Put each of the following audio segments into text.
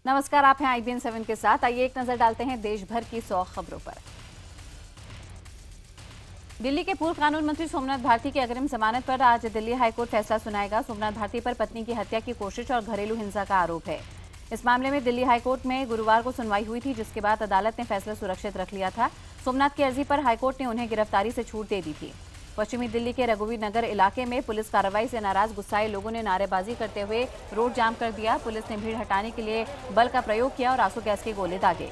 नमस्कार, आप हैं IBN 7 के साथ। आइए एक नजर डालते हैं देश भर की 100 खबरों पर। दिल्ली के पूर्व कानून मंत्री सोमनाथ भारती की अग्रिम जमानत पर आज दिल्ली हाईकोर्ट फैसला सुनाएगा। सोमनाथ भारती पर पत्नी की हत्या की कोशिश और घरेलू हिंसा का आरोप है। इस मामले में दिल्ली हाईकोर्ट में गुरुवार को सुनवाई हुई थी, जिसके बाद अदालत ने फैसला सुरक्षित रख लिया था। सोमनाथ की अर्जी पर हाईकोर्ट ने उन्हें गिरफ्तारी से छूट दे दी थी। पश्चिमी दिल्ली के रघुवीर नगर इलाके में पुलिस कार्रवाई से नाराज गुस्साए लोगों ने नारेबाजी करते हुए रोड जाम कर दिया। पुलिस ने भीड़ हटाने के लिए बल का प्रयोग किया और आंसू गैस के गोले दागे।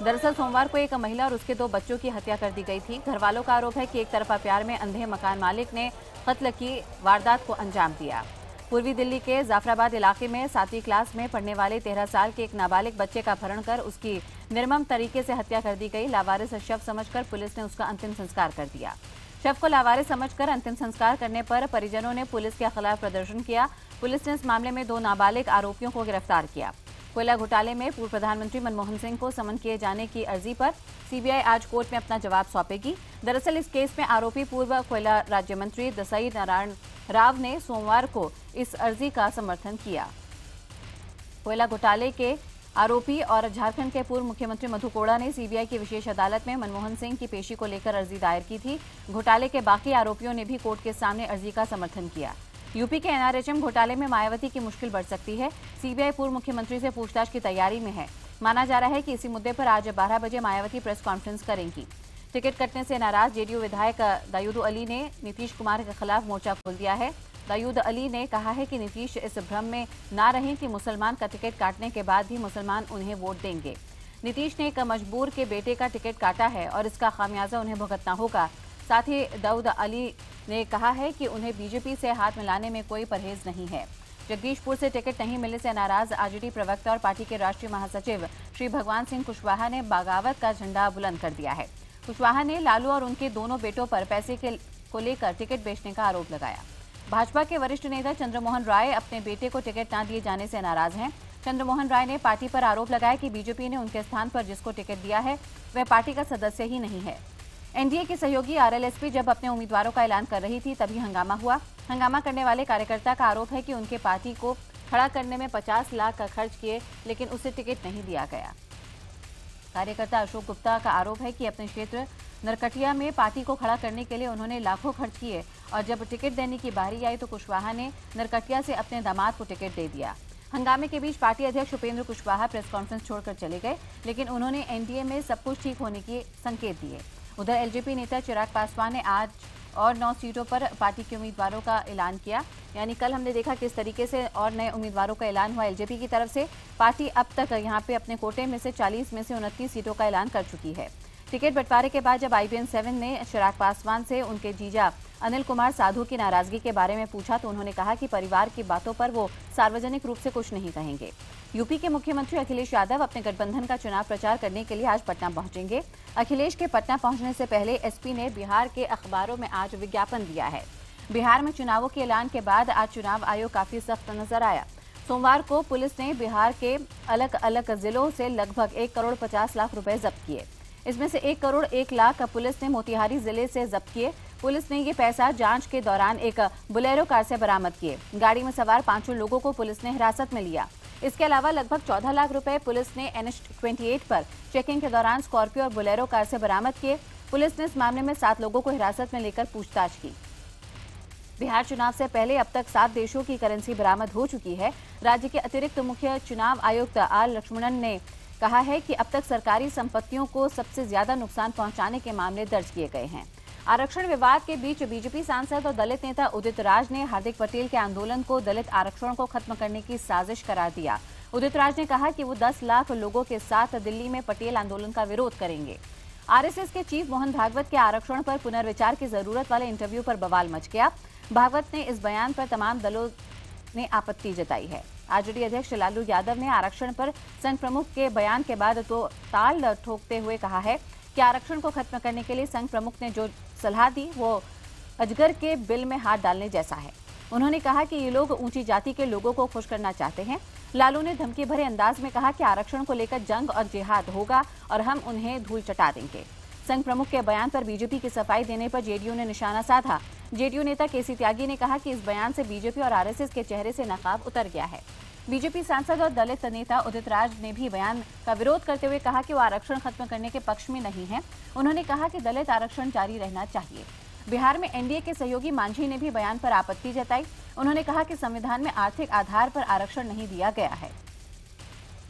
दरअसल सोमवार को एक महिला और उसके 2 बच्चों की हत्या कर दी गई थी। घर वालों का आरोप है कि एक तरफा प्यार में अंधे मकान मालिक ने कत्ल की वारदात को अंजाम दिया। पूर्वी दिल्ली के जाफराबाद इलाके में 7वीं क्लास में पढ़ने वाले 13 साल के एक नाबालिग बच्चे का अपहरण कर उसकी निर्मम तरीके से हत्या कर दी गई। लावारिस शव समझकर पुलिस ने उसका अंतिम संस्कार कर दिया। शव को लावारिस समझकर अंतिम संस्कार करने पर परिजनों ने पुलिस के खिलाफ प्रदर्शन किया। पुलिस ने इस मामले में 2 नाबालिग आरोपियों को गिरफ्तार किया। कोयला घोटाले में पूर्व प्रधानमंत्री मनमोहन सिंह को समन किए जाने की अर्जी पर सीबीआई आज कोर्ट में अपना जवाब सौंपेगी। दरअसल इस केस में आरोपी पूर्व कोयला राज्य मंत्री दसाई नारायण राव ने सोमवार को इस अर्जी का समर्थन किया। कोयला घोटाले के आरोपी और झारखंड के पूर्व मुख्यमंत्री मधु कोड़ा ने सीबीआई की विशेष अदालत में मनमोहन सिंह की पेशी को लेकर अर्जी दायर की थी। घोटाले के बाकी आरोपियों ने भी कोर्ट के सामने अर्जी का समर्थन किया। यूपी के NRHM घोटाले में मायावती की मुश्किल बढ़ सकती है। सीबीआई पूर्व मुख्यमंत्री से पूछताछ की तैयारी में है। माना जा रहा है कि इसी मुद्दे पर आज 12 बजे मायावती प्रेस कॉन्फ्रेंस करेंगी। टिकट कटने से नाराज जेडीयू विधायक दाऊद अली ने नीतीश कुमार के खिलाफ मोर्चा खोल दिया है। दाऊद अली ने कहा है कि नीतीश इस भ्रम में ना रहें कि मुसलमान का टिकट काटने के बाद भी मुसलमान उन्हें वोट देंगे। नीतीश ने एक मजबूर के बेटे का टिकट काटा है और इसका खामियाजा उन्हें भुगतना होगा। साथ ही दाऊद अली ने कहा है कि उन्हें बीजेपी से हाथ मिलाने में कोई परहेज नहीं है। जगदीशपुर से टिकट नहीं मिलने से नाराज आरजेडी प्रवक्ता और पार्टी के राष्ट्रीय महासचिव श्री भगवान सिंह कुशवाहा ने बगावत का झंडा बुलंद कर दिया है। कुशवाहा ने लालू और उनके दोनों बेटों पर पैसे को लेकर टिकट बेचने का आरोप लगाया। भाजपा के वरिष्ठ नेता चंद्रमोहन राय अपने बेटे को टिकट न दिए जाने से नाराज हैं। चंद्रमोहन राय ने पार्टी पर आरोप लगाया कि बीजेपी ने उनके स्थान पर जिसको टिकट दिया है वह पार्टी का सदस्य ही नहीं है। एनडीए की सहयोगी आरएलएसपी जब अपने उम्मीदवारों का ऐलान कर रही थी तभी हंगामा हुआ। हंगामा करने वाले कार्यकर्ता का आरोप है कि उनके पार्टी को खड़ा करने में 50 लाख का खर्च किए, लेकिन उसे टिकट नहीं दिया गया। कार्यकर्ता अशोक गुप्ता का आरोप है कि अपने क्षेत्र नरकटिया में पार्टी को खड़ा करने के लिए उन्होंने लाखों खर्च किए और जब टिकट देने की बारी आई तो कुशवाहा ने नरकटिया से अपने दामाद को टिकट दे दिया। हंगामे के बीच पार्टी अध्यक्ष उपेंद्र कुशवाहा प्रेस कॉन्फ्रेंस छोड़कर चले गए, लेकिन उन्होंने एनडीए में सब कुछ ठीक होने के संकेत दिए। उधर एलजेपी नेता चिराग पासवान ने आज और 9 सीटों पर पार्टी के उम्मीदवारों का ऐलान किया। यानी कल हमने देखा किस तरीके से और नए उम्मीदवारों का ऐलान हुआ एलजेपी की तरफ से। पार्टी अब तक यहां पे अपने कोटे में से 40 में से 29 सीटों का ऐलान कर चुकी है। टिकट बंटवारे के बाद जब IBN 7 ने चिराग पासवान से उनके जीजा अनिल कुमार साधु की नाराजगी के बारे में पूछा तो उन्होंने कहा कि परिवार की बातों पर वो सार्वजनिक रूप से कुछ नहीं कहेंगे। यूपी के मुख्यमंत्री अखिलेश यादव अपने गठबंधन का चुनाव प्रचार करने के लिए आज पटना पहुंचेंगे। अखिलेश के पटना पहुंचने से पहले एसपी ने बिहार के अखबारों में आज विज्ञापन दिया है। बिहार में चुनावों के ऐलान के बाद आज चुनाव आयोग काफी सख्त नजर आया। सोमवार को पुलिस ने बिहार के अलग अलग जिलों से लगभग 1 करोड़ 50 लाख रुपए जब्त किए। इसमें से 1 करोड़ 1 लाख पुलिस ने मोतिहारी जिले से जब्त किए। पुलिस ने ये पैसा जांच के दौरान एक बोलेरो कार से बरामद किए। गाड़ी में सवार 5 लोगों को पुलिस ने हिरासत में लिया। इसके अलावा लगभग 14 लाख रुपए पुलिस ने NH-28 पर चेकिंग के दौरान स्कॉर्पियो और बोलेरो कार से बरामद किए। पुलिस ने इस मामले में 7 लोगों को हिरासत में लेकर पूछताछ की। बिहार चुनाव से पहले अब तक 7 देशों की करेंसी बरामद हो चुकी है। राज्य के अतिरिक्त मुख्य चुनाव आयुक्त R लक्ष्मणन ने कहा है कि अब तक सरकारी संपत्तियों को सबसे ज्यादा नुकसान पहुंचाने के मामले दर्ज किए गए हैं। आरक्षण विवाद के बीच बीजेपी सांसद और दलित नेता उदित राज ने हार्दिक पटेल के आंदोलन को दलित आरक्षण को खत्म करने की साजिश करार दिया। उदित राज ने कहा कि वो 10 लाख लोगों के साथ दिल्ली में पटेल आंदोलन का विरोध करेंगे। आरएसएस के चीफ मोहन भागवत के आरक्षण पर पुनर्विचार की जरूरत वाले इंटरव्यू पर बवाल मच गया। भागवत ने इस बयान पर तमाम दलों ने आपत्ति जताई है। आरजेडी अध्यक्ष लालू यादव ने आरक्षण पर संघ प्रमुख के बयान के बाद तो ताल ठोकते हुए कहा है कि आरक्षण को खत्म करने के लिए संघ प्रमुख ने जो सलाह दी वो अजगर के बिल में हाथ डालने जैसा है। उन्होंने कहा कि ये लोग ऊंची जाति के लोगों को खुश करना चाहते हैं। लालू ने धमकी भरे अंदाज में कहा कि आरक्षण को लेकर जंग और जिहाद होगा और हम उन्हें धूल चटा देंगे। संघ प्रमुख के बयान पर बीजेपी की सफाई देने पर जेडीयू ने निशाना साधा। जेडीयू नेता केसी त्यागी ने कहा कि इस बयान से बीजेपी और आरएसएस के चेहरे से नकाब उतर गया है। बीजेपी सांसद और दलित नेता उदित राज ने भी बयान का विरोध करते हुए कहा कि वो आरक्षण खत्म करने के पक्ष में नहीं है। उन्होंने कहा कि दलित आरक्षण जारी रहना चाहिए। बिहार में एनडीए के सहयोगी मांझी ने भी बयान पर आपत्ति जताई। उन्होंने कहा कि संविधान में आर्थिक आधार पर आरक्षण नहीं दिया गया है।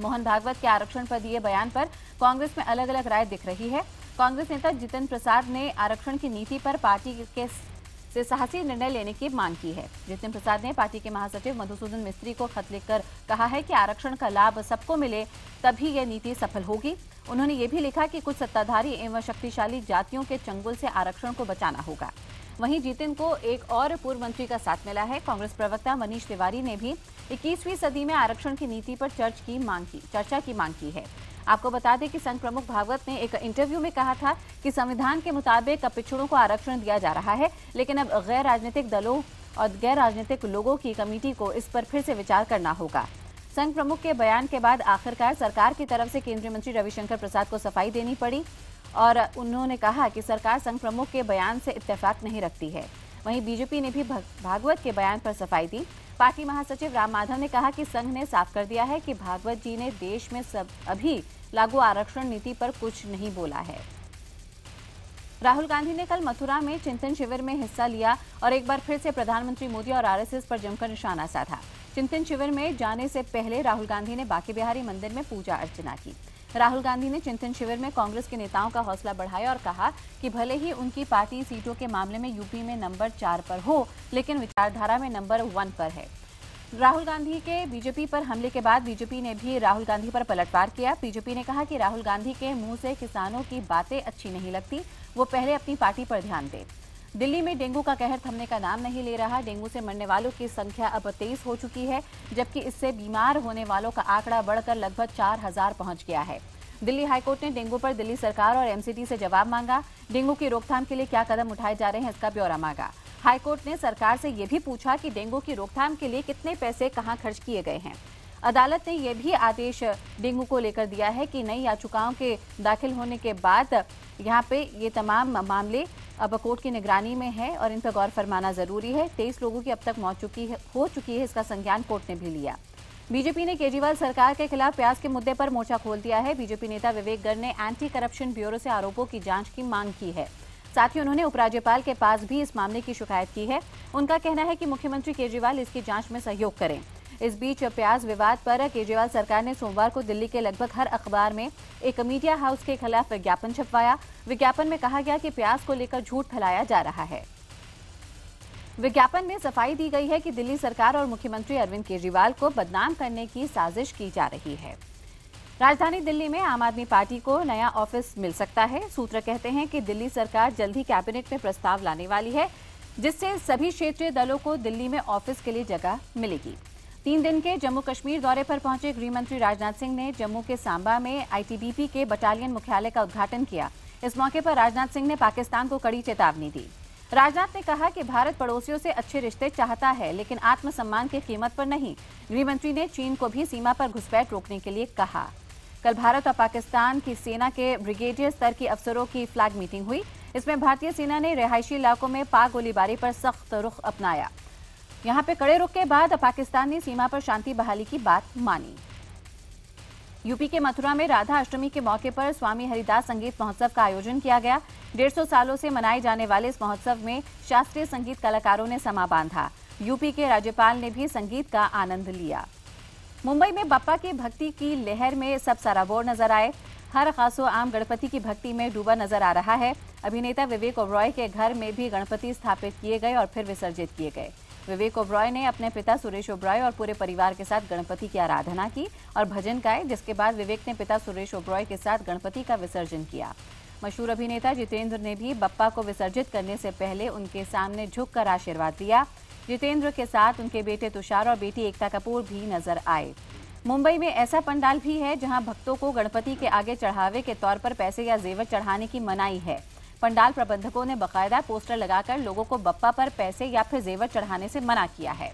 मोहन भागवत के आरक्षण पर दिए बयान पर कांग्रेस में अलग अलग राय दिख रही है। कांग्रेस नेता जितिन प्रसाद ने आरक्षण की नीति पर पार्टी के से साहसी निर्णय लेने की मांग की है। जितिन प्रसाद ने पार्टी के महासचिव मधुसूदन मिस्त्री को खत लिखकर कहा है कि आरक्षण का लाभ सबको मिले तभी यह नीति सफल होगी। उन्होंने ये भी लिखा कि कुछ सत्ताधारी एवं शक्तिशाली जातियों के चंगुल से आरक्षण को बचाना होगा। वहीं जितिन को एक और पूर्व मंत्री का साथ मिला है। कांग्रेस प्रवक्ता मनीष तिवारी ने भी 21वीं सदी में आरक्षण की नीति पर चर्चा की मांग की है। आपको बता दें कि संघ प्रमुख भागवत ने एक इंटरव्यू में कहा था कि संविधान के मुताबिक पिछड़ों को आरक्षण दिया जा रहा है, लेकिन अब गैर राजनीतिक दलों और गैर राजनीतिक लोगों की कमेटी को इस पर फिर से विचार करना होगा। संघ प्रमुख के बयान के बाद आखिरकार सरकार की तरफ से केंद्रीय मंत्री रविशंकर प्रसाद को सफाई देनी पड़ी और उन्होंने कहा कि सरकार संघ प्रमुख के बयान से इत्तेफाक नहीं रखती है। वहीं बीजेपी ने भी भागवत के बयान पर सफाई दी। पार्टी महासचिव राम माधव ने कहा कि संघ ने साफ कर दिया है कि भागवत जी ने देश में अभी लागू आरक्षण नीति पर कुछ नहीं बोला है। राहुल गांधी ने कल मथुरा में चिंतन शिविर में हिस्सा लिया और एक बार फिर से प्रधानमंत्री मोदी और आरएसएस पर जमकर निशाना साधा। चिंतन शिविर में जाने से पहले राहुल गांधी ने बांके बिहारी मंदिर में पूजा अर्चना की। राहुल गांधी ने चिंतन शिविर में कांग्रेस के नेताओं का हौसला बढ़ाया और कहा कि भले ही उनकी पार्टी सीटों के मामले में यूपी में नंबर 4 पर हो, लेकिन विचारधारा में नंबर 1 पर है। राहुल गांधी के बीजेपी पर हमले के बाद बीजेपी ने भी राहुल गांधी पर पलटवार किया। बीजेपी ने कहा कि राहुल गांधी के मुंह से किसानों की बातें अच्छी नहीं लगती, वो पहले अपनी पार्टी पर ध्यान दें। दिल्ली में डेंगू का कहर थमने का नाम नहीं ले रहा। डेंगू से मरने वालों की संख्या अब 23 हो चुकी है, जबकि इससे बीमार होने वालों का आंकड़ा बढ़कर लगभग 4000 पहुंच गया है। दिल्ली हाईकोर्ट ने डेंगू पर दिल्ली सरकार और एमसीडी से जवाब मांगा। डेंगू की रोकथाम के लिए क्या कदम उठाए जा रहे हैं, इसका ब्यौरा मांगा। हाईकोर्ट ने सरकार से यह भी पूछा कि डेंगू की रोकथाम के लिए कितने पैसे कहां खर्च किए गए हैं। अदालत ने यह भी आदेश डेंगू को लेकर दिया है कि नई याचिकाओं के दाखिल होने के बाद यहां पे ये तमाम मामले अब कोर्ट की निगरानी में है और इन पर गौर फरमाना जरूरी है। 23 लोगों की अब तक मौत हो चुकी है, इसका संज्ञान कोर्ट ने भी लिया। बीजेपी ने केजरीवाल सरकार के खिलाफ प्याज के मुद्दे पर मोर्चा खोल दिया है। बीजेपी नेता विवेक गर्ग ने एंटी करप्शन ब्यूरो से आरोपों की जांच की मांग की है। साथ ही उन्होंने उपराज्यपाल के पास भी इस मामले की शिकायत की है। उनका कहना है कि मुख्यमंत्री केजरीवाल इसकी जांच में सहयोग करें। इस बीच प्याज विवाद पर केजरीवाल सरकार ने सोमवार को दिल्ली के लगभग हर अखबार में एक मीडिया हाउस के खिलाफ विज्ञापन छपवाया। विज्ञापन में कहा गया कि प्याज को लेकर झूठ फैलाया जा रहा है। विज्ञापन में सफाई दी गई है कि दिल्ली सरकार और मुख्यमंत्री अरविंद केजरीवाल को बदनाम करने की साजिश की जा रही है। राजधानी दिल्ली में आम आदमी पार्टी को नया ऑफिस मिल सकता है। सूत्र कहते हैं कि दिल्ली सरकार जल्द ही कैबिनेट में प्रस्ताव लाने वाली है, जिससे सभी क्षेत्रीय दलों को दिल्ली में ऑफिस के लिए जगह मिलेगी। 3 दिन के जम्मू कश्मीर दौरे पर पहुंचे गृह मंत्री राजनाथ सिंह ने जम्मू के सांबा में आईटीबीपी के बटालियन मुख्यालय का उद्घाटन किया। इस मौके पर राजनाथ सिंह ने पाकिस्तान को कड़ी चेतावनी दी। राजनाथ ने कहा कि भारत पड़ोसियों से अच्छे रिश्ते चाहता है, लेकिन आत्मसम्मान की कीमत पर नहीं। गृह मंत्री ने चीन को भी सीमा पर घुसपैठ रोकने के लिए कहा। कल भारत और पाकिस्तान की सेना के ब्रिगेडियर स्तर की अफसरों की फ्लैग मीटिंग हुई। इसमें भारतीय सेना ने रिहायशी इलाकों में पाक गोलीबारी पर सख्त रुख अपनाया। यहां पे कड़े रुख के बाद पाकिस्तान ने सीमा पर शांति बहाली की बात मानी। यूपी के मथुरा में राधा अष्टमी के मौके पर स्वामी हरिदास संगीत महोत्सव का आयोजन किया गया। 150 सालों से मनाए जाने वाले इस महोत्सव में शास्त्रीय संगीत कलाकारों ने समा बांधा। यूपी के राज्यपाल ने भी संगीत का आनंद लिया। मुंबई में बप्पा की भक्ति की लहर में सब सराबोर नजर आए। हर खासो आम गणपति की भक्ति में डूबा नजर आ रहा है। अभिनेता विवेक ओबरॉय के घर में भी गणपति स्थापित किए गए और फिर विसर्जित किए गए। विवेक ओबरॉय ने अपने पिता सुरेश ओबरॉय और पूरे परिवार के साथ गणपति की आराधना की और भजन गाए, जिसके बाद विवेक ने पिता सुरेश ओबरॉय के साथ गणपति का विसर्जन किया। मशहूर अभिनेता जितेंद्र ने भी बप्पा को विसर्जित करने से पहले उनके सामने झुककर आशीर्वाद दिया। जितेंद्र के साथ उनके बेटे तुषार और बेटी एकता कपूर भी नजर आए। मुंबई में ऐसा पंडाल भी है जहां भक्तों को गणपति के आगे चढ़ावे के तौर पर पैसे या जेवर चढ़ाने की मनाही है। पंडाल प्रबंधकों ने बाकायदा पोस्टर लगाकर लोगों को बप्पा पर पैसे या फिर जेवर चढ़ाने से मना किया है।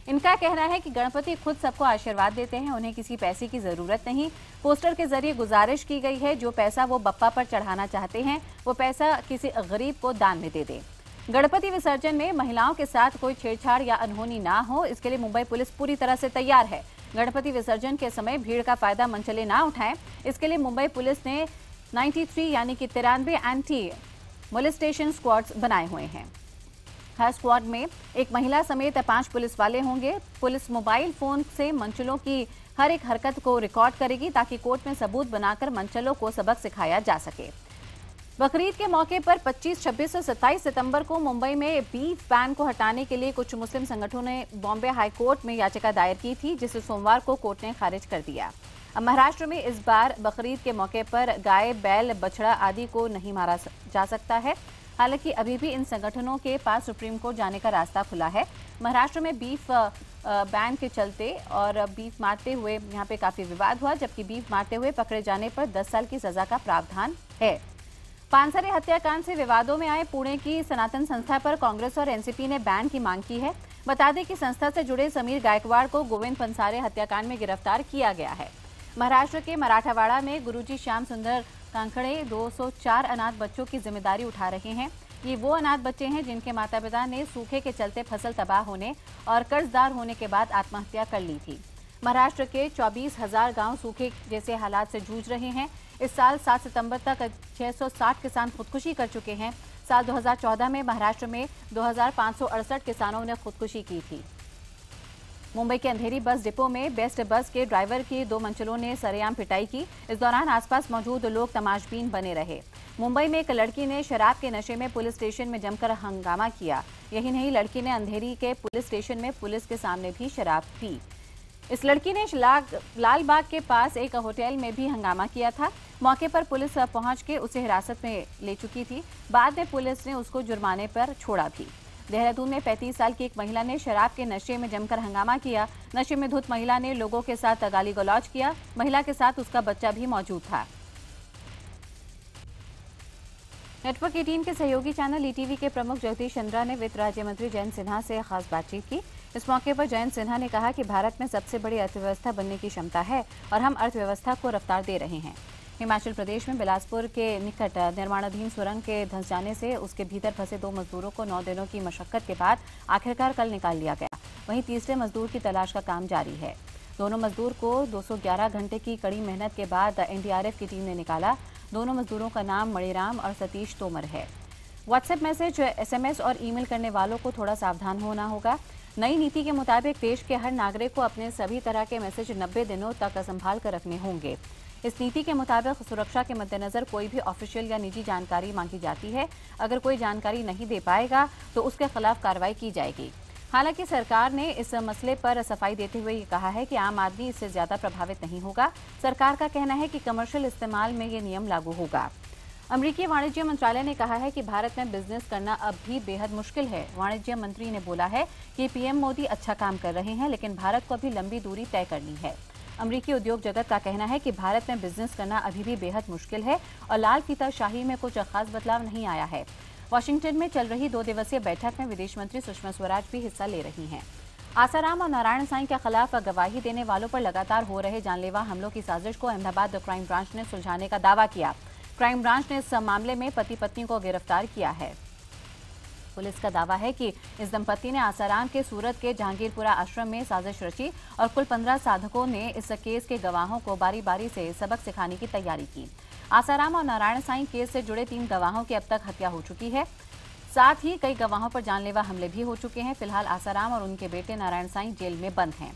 इनका कहना है कि गणपति खुद सबको आशीर्वाद देते हैं, उन्हें किसी पैसे की जरूरत नहीं। पोस्टर के जरिए गुजारिश की गई है, जो पैसा वो बप्पा पर चढ़ाना चाहते हैं वो पैसा किसी गरीब को दान में दे दें। गणपति विसर्जन में महिलाओं के साथ कोई छेड़छाड़ या अनहोनी ना हो, इसके लिए मुंबई पुलिस पूरी तरह से तैयार है। गणपति विसर्जन के समय भीड़ का फायदा मनचले ना उठाएं, इसके लिए मुंबई पुलिस ने 93 यानी कि 93 एंटी मोलेस्टेशन स्क्वाड्स बनाए हुए हैं। हर स्क्वाड में एक महिला समेत 5 पुलिस वाले होंगे। पुलिस मोबाइल फोन से मंचलों की हर एक हरकत को रिकॉर्ड करेगी ताकि कोर्ट में सबूत बनाकर मंचलों को सबक सिखाया जा सके। बकरीद के मौके पर 25, 26 और 27 सितंबर को मुंबई में बीफ बैन को हटाने के लिए कुछ मुस्लिम संगठनों ने बॉम्बे हाई कोर्ट में याचिका दायर की थी, जिसे सोमवार को कोर्ट ने खारिज कर दिया। अब महाराष्ट्र में इस बार बकरीद के मौके पर गाय, बैल, बछड़ा आदि को नहीं मारा जा सकता है। हालांकि अभी भी इन संगठनों के पास सुप्रीम कोर्ट जाने का रास्ता खुला है। महाराष्ट्र में बीफ बैन के चलते और बीफ मारते हुए यहाँ पे काफी विवाद हुआ, जबकि बीफ मारते हुए पकड़े जाने पर 10 साल की सजा का प्रावधान है। पानसरे हत्याकांड से विवादों में आए पुणे की सनातन संस्था पर कांग्रेस और एनसीपी ने बैन की मांग की है। बता दें कि संस्था से जुड़े समीर गायकवाड़ को गोविंद पानसरे हत्याकांड में गिरफ्तार किया गया है। महाराष्ट्र के मराठावाड़ा में गुरुजी श्याम सुंदर कांकड़े 204 अनाथ बच्चों की जिम्मेदारी उठा रहे हैं। ये वो अनाथ बच्चे हैं जिनके माता पिता ने सूखे के चलते फसल तबाह होने और कर्जदार होने के बाद आत्महत्या कर ली थी। महाराष्ट्र के 24,000 गांव सूखे जैसे हालात से जूझ रहे हैं। इस साल 7 सितंबर तक 660 किसान खुदकुशी कर चुके हैं। साल 2014 में महाराष्ट्र में 2568 किसानों ने खुदकुशी की थी। मुंबई के अंधेरी बस डिपो में बेस्ट बस के ड्राइवर की 2 मंचलों ने सरेआम पिटाई की। इस दौरान आसपास मौजूद लोग तमाशबीन बने रहे। मुंबई में एक लड़की ने शराब के नशे में पुलिस स्टेशन में जमकर हंगामा किया। यही नहीं, लड़की ने अंधेरी के पुलिस स्टेशन में पुलिस के सामने भी शराब पी। इस लड़की ने लालबाग के पास एक होटल में भी हंगामा किया था। मौके पर पुलिस पहुंच के उसे हिरासत में ले चुकी थी। बाद में पुलिस ने उसको जुर्माने पर छोड़ा भी। देहरादून में 35 साल की एक महिला ने शराब के नशे में जमकर हंगामा किया। नशे में धुत महिला ने लोगों के साथ गाली गलौज किया। महिला के साथ उसका बच्चा भी मौजूद था। नेटवर्क 18 के सहयोगी चैनल ईटीवी के प्रमुख जगदीश चंद्रा ने वित्त राज्य मंत्री जयंत सिन्हा से खास बातचीत की। इस मौके पर जयंत सिन्हा ने कहा कि भारत में सबसे बड़ी अर्थव्यवस्था बनने की क्षमता है और हम अर्थव्यवस्था को रफ्तार दे रहे हैं। हिमाचल प्रदेश में बिलासपुर के निकट निर्माणाधीन सुरंग के धंस जाने से उसके भीतर फंसे 2 मजदूरों को 9 दिनों की मशक्कत के बाद आखिरकार कल निकाल लिया गया। वहीं तीसरे मजदूर की तलाश का काम जारी है। दोनों मजदूर को 211 घंटे की कड़ी मेहनत के बाद एनडीआरएफ की टीम ने निकाला। दोनों मजदूरों का नाम मणिराम और सतीश तोमर है। व्हाट्सएप मैसेज, एसएमएस और ईमेल करने वालों को थोड़ा सावधान होना होगा। नई नीति के मुताबिक देश के हर नागरिक को अपने सभी तरह के मैसेज 90 दिनों तक संभाल कर रखने होंगे। इस नीति के मुताबिक सुरक्षा के मद्देनजर कोई भी ऑफिशियल या निजी जानकारी मांगी जाती है। अगर कोई जानकारी नहीं दे पाएगा तो उसके खिलाफ कार्रवाई की जाएगी। हालांकि सरकार ने इस मसले पर सफाई देते हुए ये कहा है कि आम आदमी इससे ज्यादा प्रभावित नहीं होगा। सरकार का कहना है कि कमर्शियल इस्तेमाल में ये नियम लागू होगा। अमेरिकी वाणिज्य मंत्रालय ने कहा है कि भारत में बिजनेस करना अब भी बेहद मुश्किल है। वाणिज्य मंत्री ने बोला है कि पीएम मोदी अच्छा काम कर रहे हैं, लेकिन भारत को अभी लंबी दूरी तय करनी है। अमेरिकी उद्योग जगत का कहना है कि भारत में बिजनेस करना अभी भी बेहद मुश्किल है और लाल फीताशाही में कुछ खास बदलाव नहीं आया है। वाशिंगटन में चल रही 2 दिवसीय बैठक में विदेश मंत्री सुषमा स्वराज भी हिस्सा ले रही हैं। आसाराम और नारायण साईं के खिलाफ गवाही देने वालों पर लगातार हो रहे जानलेवा हमलों की साजिश को अहमदाबाद क्राइम ब्रांच ने सुलझाने का दावा किया। क्राइम ब्रांच ने इस मामले में पति पत्नी को गिरफ्तार किया है। पुलिस का दावा है कि इस दंपति ने आसाराम के सूरत के जहांगीरपुरा आश्रम में साजिश रची और कुल 15 साधकों ने इस केस के गवाहों को बारी बारी से सबक सिखाने की तैयारी की। आसाराम और नारायण साईं केस से जुड़े 3 गवाहों की अब तक हत्या हो चुकी है। साथ ही कई गवाहों पर जानलेवा हमले भी हो चुके हैं। फिलहाल आसाराम और उनके बेटे नारायण साईं जेल में बंद हैं।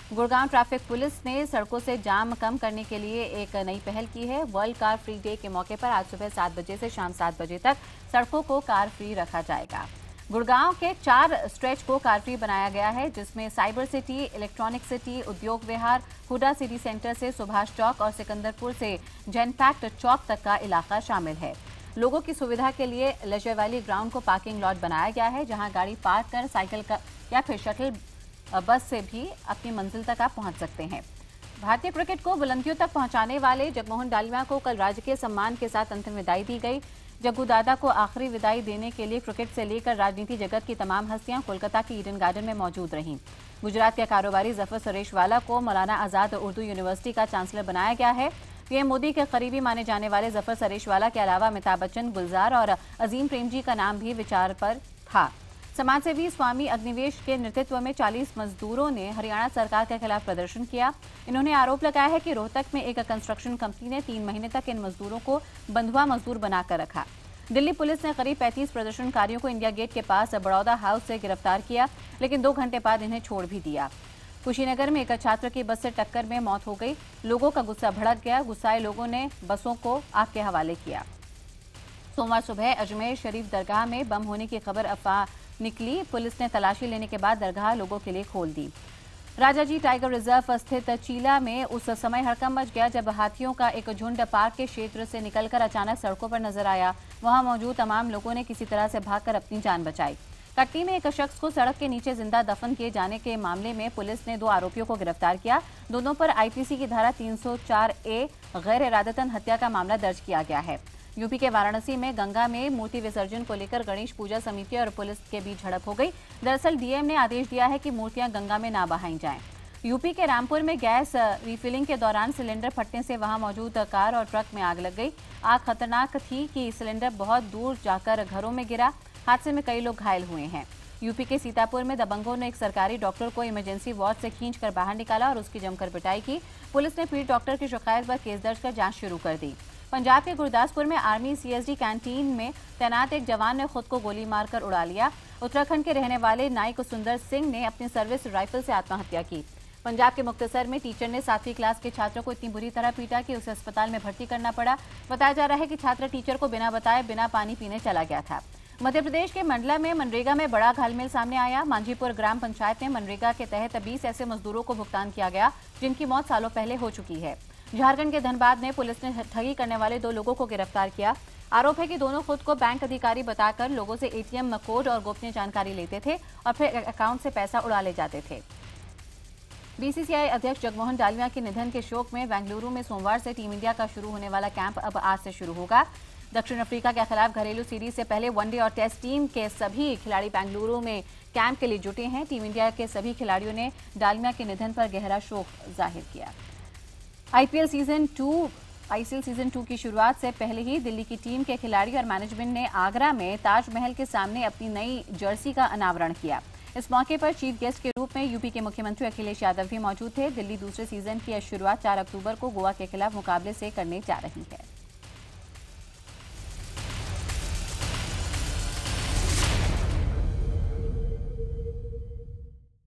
गुड़गांव ट्रैफिक पुलिस ने सड़कों से जाम कम करने के लिए एक नई पहल की है। वर्ल्ड कार फ्री डे के मौके पर आज सुबह 7 बजे से शाम 7 बजे तक सड़कों को कार फ्री रखा जाएगा। गुड़गांव के 4 स्ट्रेच को कार फ्री बनाया गया है, जिसमें साइबर सिटी, इलेक्ट्रॉनिक सिटी, उद्योग विहार, हुडा सिटी सेंटर से सुभाष चौक और सिकंदरपुर से जनपैक्ट चौक तक का इलाका शामिल है। लोगों की सुविधा के लिए लेजर वैली ग्राउंड को पार्किंग लॉट बनाया गया है, जहां गाड़ी पार्क कर साइकिल का या फिर शटल बस से भी अपनी मंजिल तक आप पहुंच सकते हैं। भारतीय क्रिकेट को बुलंदियों तक पहुंचाने वाले जगमोहन डालमिया को कल राजकीय सम्मान के साथ अंतिम विदाई दी गई। जग्गू दादा को आखिरी विदाई देने के लिए क्रिकेट से लेकर राजनीति जगत की तमाम हस्तियां कोलकाता के ईडन गार्डन में मौजूद रहीं। गुजरात के कारोबारी जफर सुरेशवाला को मौलाना आजाद उर्दू यूनिवर्सिटी का चांसलर बनाया गया है। पीएम मोदी के करीबी माने जाने वाले जफर सुरेशवाला के अलावा अमिताभ बच्चन, गुलजार और अजीम प्रेमजी का नाम भी विचार पर था। समाजसेवी स्वामी अग्निवेश के नेतृत्व में 40 मजदूरों ने हरियाणा सरकार के खिलाफ प्रदर्शन किया। इन्होंने आरोप लगाया है कि रोहतक में एक कंस्ट्रक्शन कंपनी ने 3 महीने तक इन मजदूरों को बंधुआ मजदूर बनाकर रखा। दिल्ली पुलिस ने करीब 35 प्रदर्शनकारियों को इंडिया गेट के पास बड़ौदा हाउस से गिरफ्तार किया, लेकिन 2 घंटे बाद इन्हें छोड़ भी दिया। कुशीनगर में एक छात्र की बस से टक्कर में मौत हो गई। लोगों का गुस्सा भड़क गया। गुस्साए लोगों ने बसों को आग के हवाले किया। सोमवार सुबह अजमेर शरीफ दरगाह में बम होने की खबर अफवाह निकली। पुलिस ने तलाशी लेने के बाद दरगाह लोगों के लिए खोल दी। राजाजी टाइगर रिजर्व स्थित चीला में उस समय हड़कंप मच गया जब हाथियों का एक झुंड पार्क के क्षेत्र से निकलकर अचानक सड़कों पर नजर आया। वहां मौजूद तमाम लोगों ने किसी तरह से भागकर अपनी जान बचाई। कटनी में एक शख्स को सड़क के नीचे जिंदा दफन किए जाने के मामले में पुलिस ने 2 आरोपियों को गिरफ्तार किया। दोनों पर आईपीसी की धारा 304A गैर इरादतन हत्या का मामला दर्ज किया गया है। यूपी के वाराणसी में गंगा में मूर्ति विसर्जन को लेकर गणेश पूजा समिति और पुलिस के बीच झड़प हो गई। दरअसल डीएम ने आदेश दिया है कि मूर्तियां गंगा में ना बहाई जाएं। यूपी के रामपुर में गैस रिफिलिंग के दौरान सिलेंडर फटने से वहां मौजूद कार और ट्रक में आग लग गई। आग खतरनाक थी कि सिलेंडर बहुत दूर जाकर घरों में गिरा। हादसे में कई लोग घायल हुए हैं। यूपी के सीतापुर में दबंगों ने एक सरकारी डॉक्टर को इमरजेंसी वार्ड से खींचकर बाहर निकाला और उसकी जमकर पिटाई की। पुलिस ने पीड़ित डॉक्टर की शिकायत पर केस दर्ज कर जांच शुरू कर दी। पंजाब के गुरदासपुर में आर्मी सीएसडी कैंटीन में तैनात एक जवान ने खुद को गोली मारकर उड़ा लिया। उत्तराखंड के रहने वाले नाइक सुंदर सिंह ने अपनी सर्विस राइफल से आत्महत्या की। पंजाब के मुक्तसर में टीचर ने 7वीं क्लास के छात्र को इतनी बुरी तरह पीटा कि उसे अस्पताल में भर्ती करना पड़ा। बताया जा रहा है कि छात्र टीचर को बिना बताए बिना पानी पीने चला गया था। मध्य प्रदेश के मंडला में मनरेगा में बड़ा घालमेल सामने आया। मांझीपुर ग्राम पंचायत में मनरेगा के तहत 20 ऐसे मजदूरों को भुगतान किया गया जिनकी मौत सालों पहले हो चुकी है। झारखंड के धनबाद में पुलिस ने ठगी करने वाले 2 लोगों को गिरफ्तार किया। आरोप है कि दोनों खुद को बैंक अधिकारी बताकर लोगों से एटीएम कोड और गोपनीय जानकारी लेते थे और फिर अकाउंट से पैसा उड़ा ले जाते थे। बीसीसीआई अध्यक्ष जगमोहन डालमिया के निधन के शोक में बेंगलुरु में सोमवार से टीम इंडिया का शुरू होने वाला कैंप अब आज से शुरू होगा। दक्षिण अफ्रीका के खिलाफ घरेलू सीरीज से पहले वनडे और टेस्ट टीम के सभी खिलाड़ी बेंगलुरु में कैंप के लिए जुटे हैं। टीम इंडिया के सभी खिलाड़ियों ने डालमिया के निधन पर गहरा शोक जाहिर किया। आईपीएल सीजन 2 की शुरुआत से पहले ही दिल्ली की टीम के खिलाड़ी और मैनेजमेंट ने आगरा में ताजमहल के सामने अपनी नई जर्सी का अनावरण किया। इस मौके पर चीफ गेस्ट के रूप में यूपी के मुख्यमंत्री अखिलेश यादव भी मौजूद थे। दिल्ली दूसरे सीजन की शुरुआत 4 अक्टूबर को गोवा के खिलाफ मुकाबले से करने जा रही है।